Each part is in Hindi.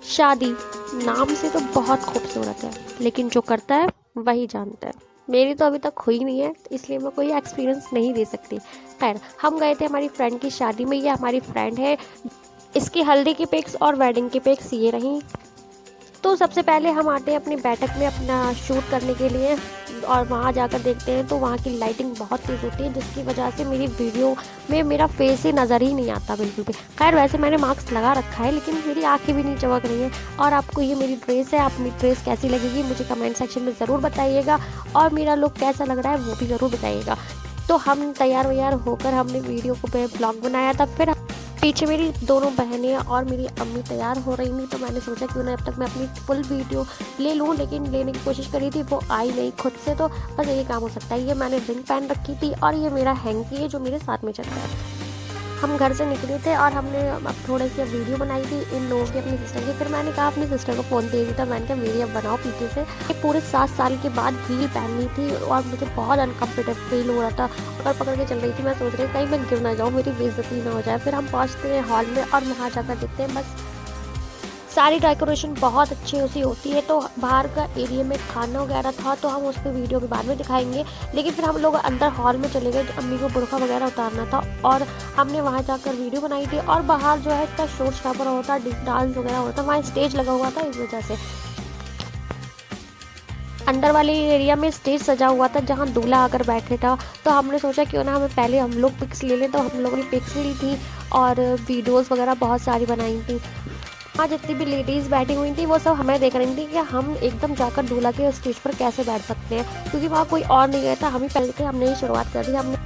शादी नाम से तो बहुत खूबसूरत है, लेकिन जो करता है वही जानता है। मेरी तो अभी तक हुई नहीं है, इसलिए मैं कोई एक्सपीरियंस नहीं दे सकती। खैर, हम गए थे हमारी फ्रेंड की शादी में। ये हमारी फ्रेंड है। इसकी हल्दी की पिक्स और वेडिंग की पिक्स ये रहीं। तो सबसे पहले हम आते हैं अपनी बैठक में अपना शूट करने के लिए, और वहाँ जाकर देखते हैं तो वहाँ की लाइटिंग बहुत तेज़ होती है, जिसकी वजह से मेरी वीडियो में मेरा फेस ही नज़र ही नहीं आता बिल्कुल भी। खैर, वैसे मैंने मास्क लगा रखा है, लेकिन मेरी आंखें भी नहीं चमक रही हैं। और आपको ये मेरी ड्रेस है, अपनी ड्रेस कैसी लगेगी मुझे कमेंट सेक्शन में ज़रूर बताइएगा, और मेरा लुक कैसा लग रहा है वो भी ज़रूर बताइएगा। तो हम तैयार वैयार होकर हमने वीडियो को ब्लॉग बनाया था। फिर पीछे मेरी दोनों बहनें और मेरी अम्मी तैयार हो रही थी, तो मैंने सोचा क्यों ना अब तक मैं अपनी फुल वीडियो ले लूँ, लेकिन लेने की कोशिश करी थी, वो आई नहीं खुद से। तो बस यही काम हो सकता है। ये मैंने रिंग पहन रखी थी, और ये मेरा हैंकी है जो मेरे साथ में चल रहा है। हम घर से निकले थे और हमने अब थोड़ी सी वीडियो बनाई थी इन लोगों की, अपनी सिस्टर की। फिर मैंने कहा अपनी सिस्टर को फ़ोन दे दिया था, मैंने कहा मेरी अब बनाओ पीछे से। ये पूरे 7 साल के बाद हील पहननी थी और मुझे बहुत अनकम्फर्टेबल फील हो रहा था, और पकड़ के चल रही थी। मैं सोच रही कहीं मैं गिर ना जाऊँ, मेरी बेइज्जती ना हो जाए। फिर हम पहुँचते हैं हॉल में, और वहाँ जाकर देखते हैं बस सारी डेकोरेशन बहुत अच्छी सी होती है। तो बाहर का एरिया में खाना वगैरह था, तो हम उसको वीडियो के बाद में दिखाएंगे। लेकिन फिर हम लोग अंदर हॉल में चले गए, अम्मी को बुर्का वगैरह उतारना था, और हमने वहाँ जाकर वीडियो बनाई थी। और बाहर जो है इतना शोर शराबा होता, डांस वगैरह होता, वहाँ स्टेज लगा हुआ था, इस वजह से अंदर वाले एरिया में स्टेज सजा हुआ था जहाँ दूल्हा आकर बैठे था। तो हमने सोचा क्यों ना हमें पहले हम लोग पिक्स ले लें, तो हम लोगों ने पिक्स ली थी और वीडियोस वगैरह बहुत सारी बनाई थी। हाँ, जितनी भी लेडीज़ बैठी हुई थी वो सब हमें देख रही थी कि हम एकदम जाकर दूल्हा के स्टेज पर कैसे बैठ सकते हैं, क्योंकि वहाँ कोई और नहीं गया था, हम ही पहले थे। हमने ही शुरुआत कर दी। हमने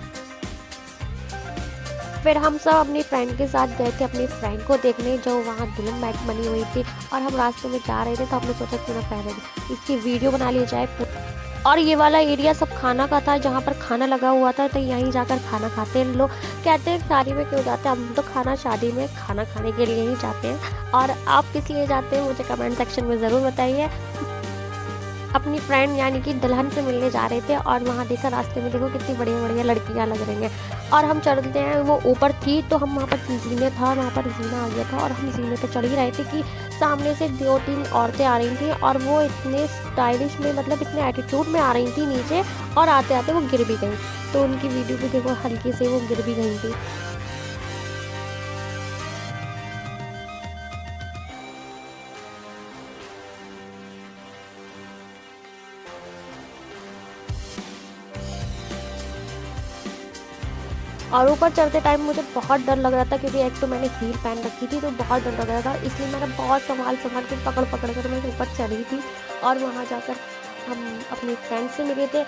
फिर हम सब अपनी फ्रेंड के साथ गए थे अपनी फ्रेंड को देखने, जो वहाँ दुल्हन बैठ बनी हुई थी। और हम रास्ते में जा रहे थे, तो हमने सोचा क्यों ना पहले इसकी वीडियो बना ली जाए। और ये वाला एरिया सब खाना का था, जहाँ पर खाना लगा हुआ था, तो यहीं जाकर खाना खाते हैं। लोग कहते हैं शादी में क्यों जाते हैं, हम तो शादी में खाना खाने के लिए ही जाते हैं। और आप किस लिए जाते हैं मुझे कमेंट सेक्शन में ज़रूर बताइए। अपनी फ्रेंड यानी कि दुल्हन से मिलने जा रहे थे, और वहाँ देखा रास्ते में, देखो कितनी बढ़िया बढ़िया लड़कियाँ लग रही हैं। और हम चढ़ते हैं, वो ऊपर थी, तो हम वहाँ पर जीने था, वहाँ पर जीना आ गया था, और हम जीने पे चढ़ ही रहे थे कि सामने से 2-3 औरतें आ रही थी, और वो इतने स्टाइलिश में, मतलब इतने एटीट्यूड में आ रही थी नीचे, और आते आते वो गिर भी गई। तो उनकी वीडियो भी देखो, हल्की से वो गिर भी गई थी। और ऊपर चढ़ते टाइम मुझे बहुत डर लग रहा था, क्योंकि एक तो मैंने हील पहन रखी थी, तो बहुत डर लग रहा था। इसलिए मैंने बहुत संभाल संभाल के पकड़ पकड़ कर मैं ऊपर चढ़ी थी। और वहाँ जाकर हम अपनी फ्रेंड से मिले थे।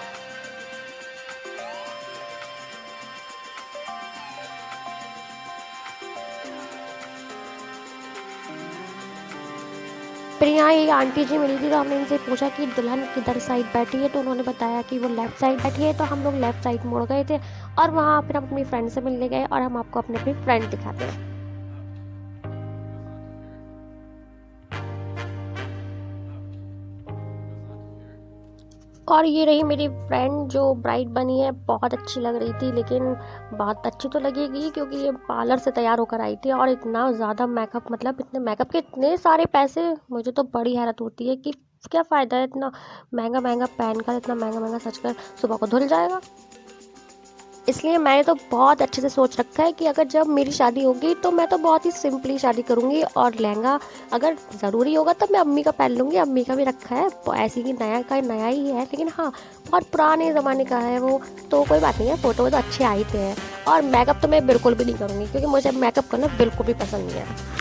फिर यहाँ एक आंटी जी मिली थी, तो हमने इनसे पूछा कि दुल्हन किधर साइड बैठी है, तो उन्होंने बताया कि वो लेफ़्ट साइड बैठी है। तो हम लोग लेफ़्ट साइड मुड़ गए थे, और वहाँ फिर हम अपनी फ्रेंड से मिलने गए, और हम आपको अपनी अपनी फ्रेंड दिखाते हैं। और ये रही मेरी फ्रेंड जो ब्राइड बनी है, बहुत अच्छी लग रही थी। लेकिन बहुत अच्छी तो लगेगी, क्योंकि ये पार्लर से तैयार होकर आई थी, और इतना ज़्यादा मेकअप, मतलब इतने मेकअप के इतने सारे पैसे, मुझे तो बड़ी हैरत होती है कि क्या फ़ायदा है इतना महंगा महंगा पहन कर, इतना महंगा महंगा सच कर, सुबह को धुल जाएगा। इसलिए मैंने तो बहुत अच्छे से सोच रखा है कि अगर जब मेरी शादी होगी, तो मैं तो बहुत ही सिंपली शादी करूँगी, और लहंगा अगर ज़रूरी होगा तो मैं अम्मी का पहन लूँगी। अम्मी का भी रखा है, ऐसी ही नया का नया ही है, लेकिन हाँ बहुत पुराने ज़माने का है वो। तो कोई बात नहीं है, फ़ोटो तो अच्छे आए थे हैं। और मेकअप तो मैं बिल्कुल भी नहीं करूँगी, क्योंकि मुझे मेकअप करना बिल्कुल भी पसंद नहीं है।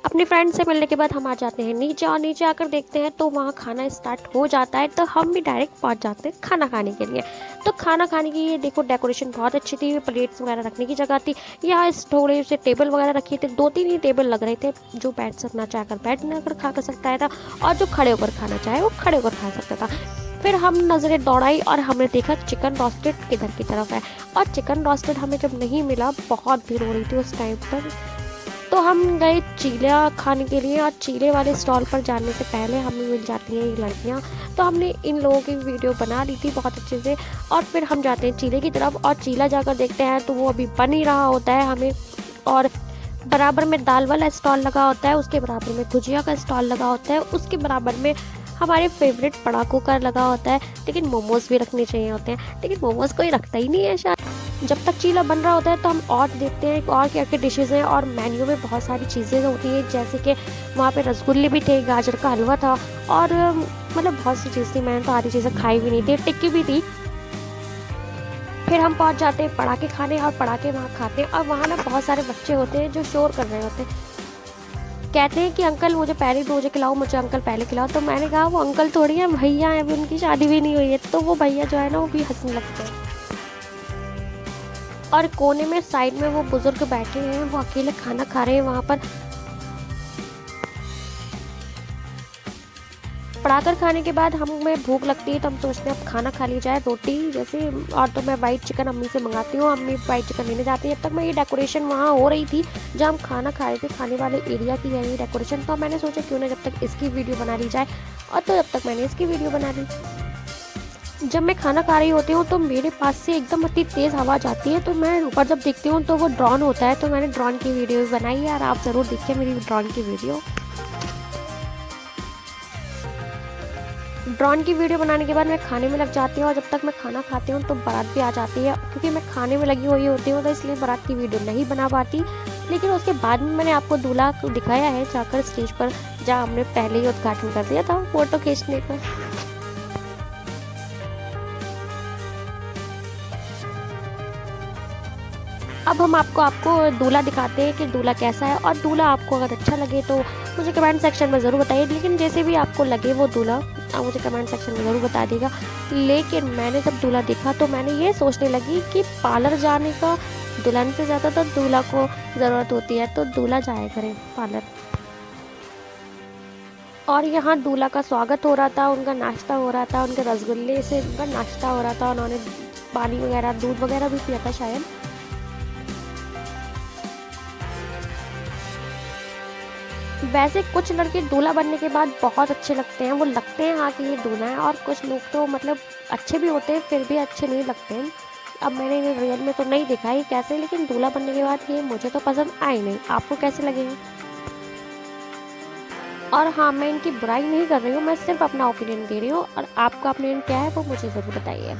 अपनी फ्रेंड से मिलने के बाद हम आ जाते हैं नीचे, और नीचे आकर देखते हैं तो वहाँ खाना स्टार्ट हो जाता है। तो हम भी डायरेक्ट पहुँच जाते हैं खाना खाने के लिए। तो खाना खाने की ये देखो डेकोरेशन बहुत अच्छी थी, प्लेट्स वगैरह रखने की जगह थी। यहाँ इस थोड़े से टेबल वगैरह रखे थे, 2-3 ही टेबल लग रहे थे। जो बैठ सकना चाह कर बैठ कर खा कर सकता था, और जो खड़े होकर खाना चाहे वो खड़े होकर खा सकता था। फिर हम नज़रें दौड़ाई, और हमने देखा चिकन रोस्टेड किधर की तरफ है। और चिकन रोस्टेड हमें जब नहीं मिला, बहुत भीड़ हो रही थी उस टाइम पर, तो हम गए चीला खाने के लिए। और चीले वाले स्टॉल पर जाने से पहले हमें मिल जाती हैं ये लड़कियाँ, तो हमने इन लोगों की वीडियो बना ली थी बहुत अच्छे से। और फिर हम जाते हैं चीले की तरफ, और चीला जाकर देखते हैं तो वो अभी बन ही रहा होता है हमें। और बराबर में दाल वाला स्टॉल लगा होता है, उसके बराबर में गुजिया का स्टॉल लगा होता है, उसके बराबर में हमारे फेवरेट पड़ाकों का लगा होता है। लेकिन मोमोज़ भी रखने चाहिए होते हैं, लेकिन मोमोज़ कोई रखता ही नहीं है शायद। जब तक चीला बन रहा होता है तो हम और देखते हैं और क्या क्या डिशेज़ हैं, और मेन्यू में बहुत सारी चीज़ें होती हैं, जैसे कि वहाँ पे रसगुल्ले भी थे, गाजर का हलवा था, और मतलब बहुत सी चीज़ थी। मैंने तो आधी चीज़ें खाई भी नहीं थी, टिक्की भी थी। फिर हम पहुंच जाते हैं पटाखे खाने, और पटाखे वहाँ खाते हैं, और वहाँ ना बहुत सारे बच्चे होते हैं जो शोर कर रहे होते हैं। कहते हैं कि अंकल मुझे खिलाओ, मुझे अंकल पहले खिलाओ। तो मैंने कहा वो अंकल थोड़ी है, भैया हैं, अभी उनकी शादी भी नहीं हुई है। तो वो भैया जो है ना वो भी हंसने लगते हैं। और कोने में साइड में वो बुजुर्ग बैठे हैं, वो अकेले खाना खा रहे हैं वहाँ पर। पड़ाकर खाने के बाद हमें भूख लगती है, तो हम सोचते हैं अब खाना खा ली जाए, रोटी जैसे। और तो मैं वाइट चिकन अम्मी से मंगाती हूँ, अम्मी वाइट चिकन लेने जाती है। जब तक मैं ये डेकोरेशन वहाँ हो रही थी जहाँ हम खाना खा रहे थे, खाने वाले एरिया की है ये डेकोरेशन, तो मैंने सोचा क्यों ना जब तक इसकी वीडियो बना ली जाए। और तो जब तक मैंने इसकी वीडियो बना ली। जब मैं खाना खा रही होती हूँ तो मेरे पास से एकदम इतनी तेज़ आवाज़ आती है, तो मैं ऊपर जब देखती हूँ तो वो ड्रोन होता है, तो मैंने ड्रोन की वीडियो भी बनाई है, और आप ज़रूर देखिए मेरी ड्रोन की वीडियो। ड्रोन की वीडियो बनाने के बाद मैं खाने में लग जाती हूँ, और जब तक मैं खाना खाती हूँ तो बारात भी आ जाती है। क्योंकि मैं खाने में लगी हुई होती हूँ तो इसलिए बारात की वीडियो नहीं बना पाती। लेकिन उसके बाद में मैंने आपको दूल्हा को दिखाया है जाकर स्टेज पर, जहाँ हमने पहले ही उद्घाटन कर दिया था फोटो खींचने का। अब हम आपको दूल्हा दिखाते हैं कि दूल्हा कैसा है, और दूल्हा आपको अगर अच्छा लगे तो मुझे कमेंट सेक्शन में ज़रूर बताइए। लेकिन जैसे भी आपको लगे वो दूल्हा, आप मुझे कमेंट सेक्शन में ज़रूर बता देगा। लेकिन मैंने जब दूल्हा देखा तो मैंने ये सोचने लगी कि पार्लर जाने का दुल्हन से ज़्यादा तो दूल्हा को ज़रूरत होती है, तो दूल्हा जाया करें पार्लर। और यहाँ दूल्हा का स्वागत हो रहा था, उनका नाश्ता हो रहा था, उनके रसगुल्ले से उनका नाश्ता हो रहा था, उन्होंने पानी वगैरह दूध वगैरह भी पिया था शायद। वैसे कुछ लड़के दूल्हा बनने के बाद बहुत अच्छे लगते हैं, वो लगते हैं हाँ कि ये दूल्हा है, और कुछ लोग तो मतलब अच्छे भी होते हैं फिर भी अच्छे नहीं लगते हैं। अब मैंने ये रियल में तो नहीं देखा है कैसे, लेकिन दूल्हा बनने के बाद ये मुझे तो पसंद आए नहीं। आपको कैसे लगेंगे? और हाँ, मैं इनकी बुराई नहीं कर रही हूँ, मैं सिर्फ अपना ओपिनियन दे रही हूँ, और आपका ओपिनियन क्या है वो मुझे ज़रूर बताइए।